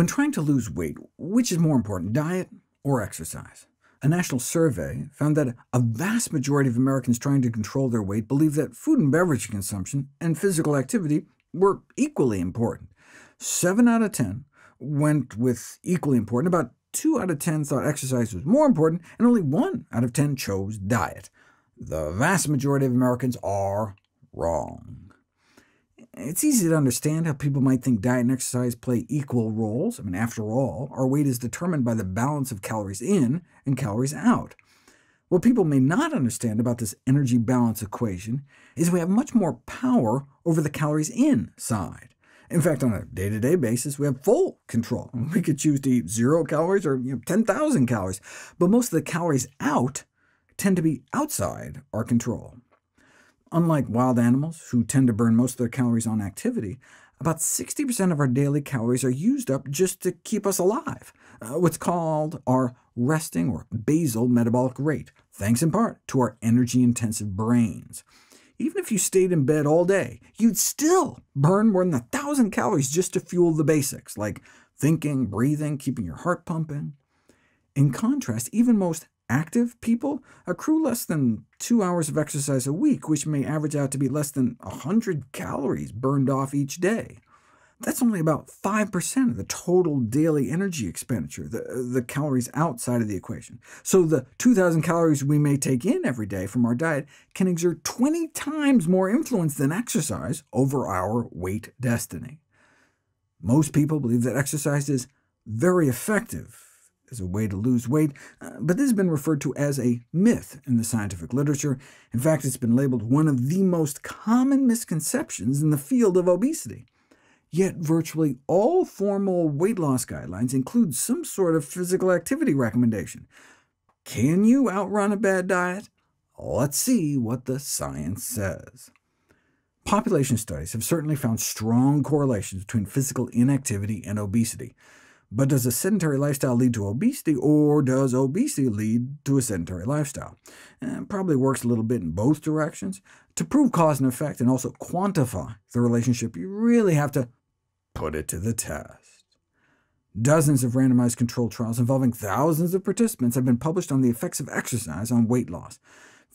When trying to lose weight, which is more important, diet or exercise? A national survey found that a vast majority of Americans trying to control their weight believe that food and beverage consumption and physical activity were equally important. 7 out of 10 went with equally important, about 2 out of 10 thought exercise was more important, and only 1 out of 10 chose diet. The vast majority of Americans are wrong. It's easy to understand how people might think diet and exercise play equal roles. After all, our weight is determined by the balance of calories in and calories out. What people may not understand about this energy balance equation is we have much more power over the calories in side. In fact, on a day-to-day basis, we have full control. We could choose to eat 0 calories or 10,000 calories, but most of the calories out tend to be outside our control. Unlike wild animals, who tend to burn most of their calories on activity, about 60% of our daily calories are used up just to keep us alive, what's called our resting or basal metabolic rate, thanks in part to our energy-intensive brains. Even if you stayed in bed all day, you'd still burn more than 1,000 calories just to fuel the basics, like thinking, breathing, keeping your heart pumping. In contrast, even most active people accrue less than 2 hours of exercise a week, which may average out to be less than 100 calories burned off each day. That's only about 5% of the total daily energy expenditure, the calories outside of the equation. So the 2,000 calories we may take in every day from our diet can exert 20 times more influence than exercise over our weight destiny. Most people believe that exercise is very effective as a way to lose weight, but this has been referred to as a myth in the scientific literature. In fact, it's been labeled one of the most common misconceptions in the field of obesity. Yet virtually all formal weight loss guidelines include some sort of physical activity recommendation. Can you outrun a bad diet? Let's see what the science says. Population studies have certainly found strong correlations between physical inactivity and obesity. But does a sedentary lifestyle lead to obesity, or does obesity lead to a sedentary lifestyle? It probably works a little bit in both directions. To prove cause and effect and also quantify the relationship, you really have to put it to the test. Dozens of randomized controlled trials involving thousands of participants have been published on the effects of exercise on weight loss.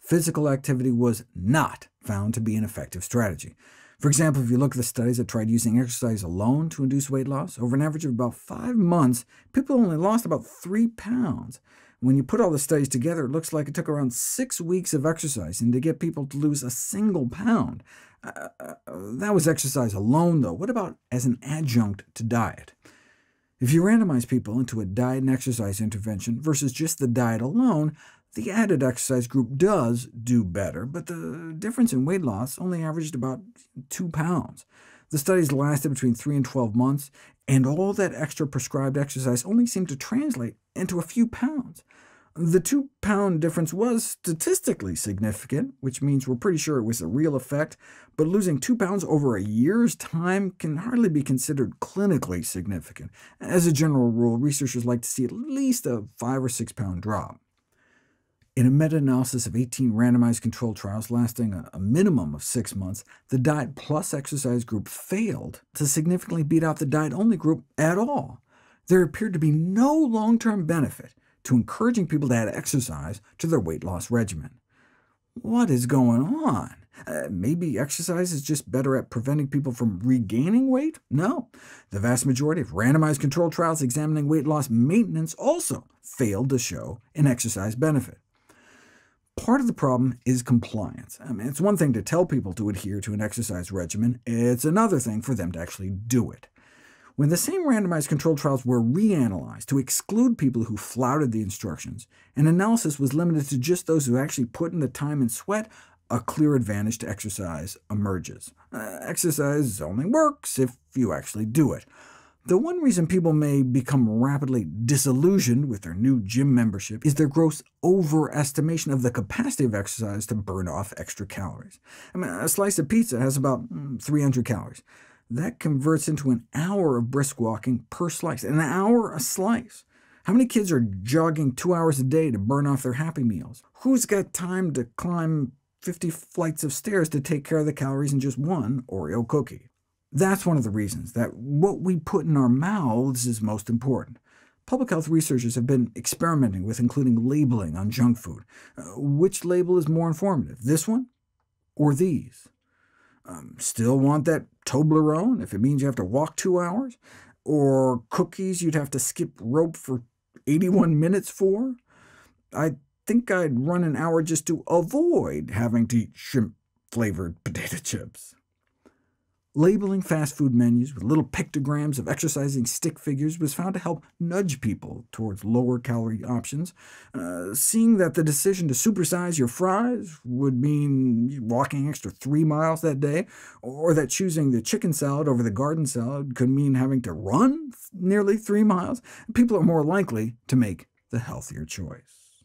Physical activity was not found to be an effective strategy. For example, if you look at the studies that tried using exercise alone to induce weight loss, over an average of about 5 months, people only lost about 3 pounds. When you put all the studies together, it looks like it took around 6 weeks of exercising to get people to lose a single pound. That was exercise alone, though. What about as an adjunct to diet? If you randomize people into a diet and exercise intervention versus just the diet alone, the added exercise group does do better, but the difference in weight loss only averaged about 2 pounds. The studies lasted between 3 and 12 months, and all that extra prescribed exercise only seemed to translate into a few pounds. The 2-pound difference was statistically significant, which means we're pretty sure it was a real effect, but losing 2 pounds over a year's time can hardly be considered clinically significant. As a general rule, researchers like to see at least a 5 or 6 pound drop. In a meta-analysis of 18 randomized controlled trials lasting a minimum of 6 months, the diet plus exercise group failed to significantly beat out the diet-only group at all. There appeared to be no long-term benefit to encouraging people to add exercise to their weight loss regimen. What is going on? Maybe exercise is just better at preventing people from regaining weight? No. The vast majority of randomized controlled trials examining weight loss maintenance also failed to show an exercise benefit. Part of the problem is compliance. It's one thing to tell people to adhere to an exercise regimen, it's another thing for them to actually do it. When the same randomized controlled trials were reanalyzed to exclude people who flouted the instructions, and analysis was limited to just those who actually put in the time and sweat, a clear advantage to exercise emerges. Exercise only works if you actually do it. The one reason people may become rapidly disillusioned with their new gym membership is their gross overestimation of the capacity of exercise to burn off extra calories. A slice of pizza has about 300 calories. That converts into an hour of brisk walking per slice, an hour a slice. How many kids are jogging 2 hours a day to burn off their Happy Meals? Who's got time to climb 50 flights of stairs to take care of the calories in just one Oreo cookie? That's one of the reasons that what we put in our mouths is most important. Public health researchers have been experimenting with including labeling on junk food. Which label is more informative, this one or these? Still want that Toblerone if it means you have to walk 2 hours? Or cookies you'd have to skip rope for 81 minutes for? I think I'd run an hour just to avoid having to eat shrimp-flavored potato chips. Labeling fast food menus with little pictograms of exercising stick figures was found to help nudge people towards lower-calorie options. Seeing that the decision to supersize your fries would mean walking extra 3 miles that day, or that choosing the chicken salad over the garden salad could mean having to run nearly 3 miles, people are more likely to make the healthier choice.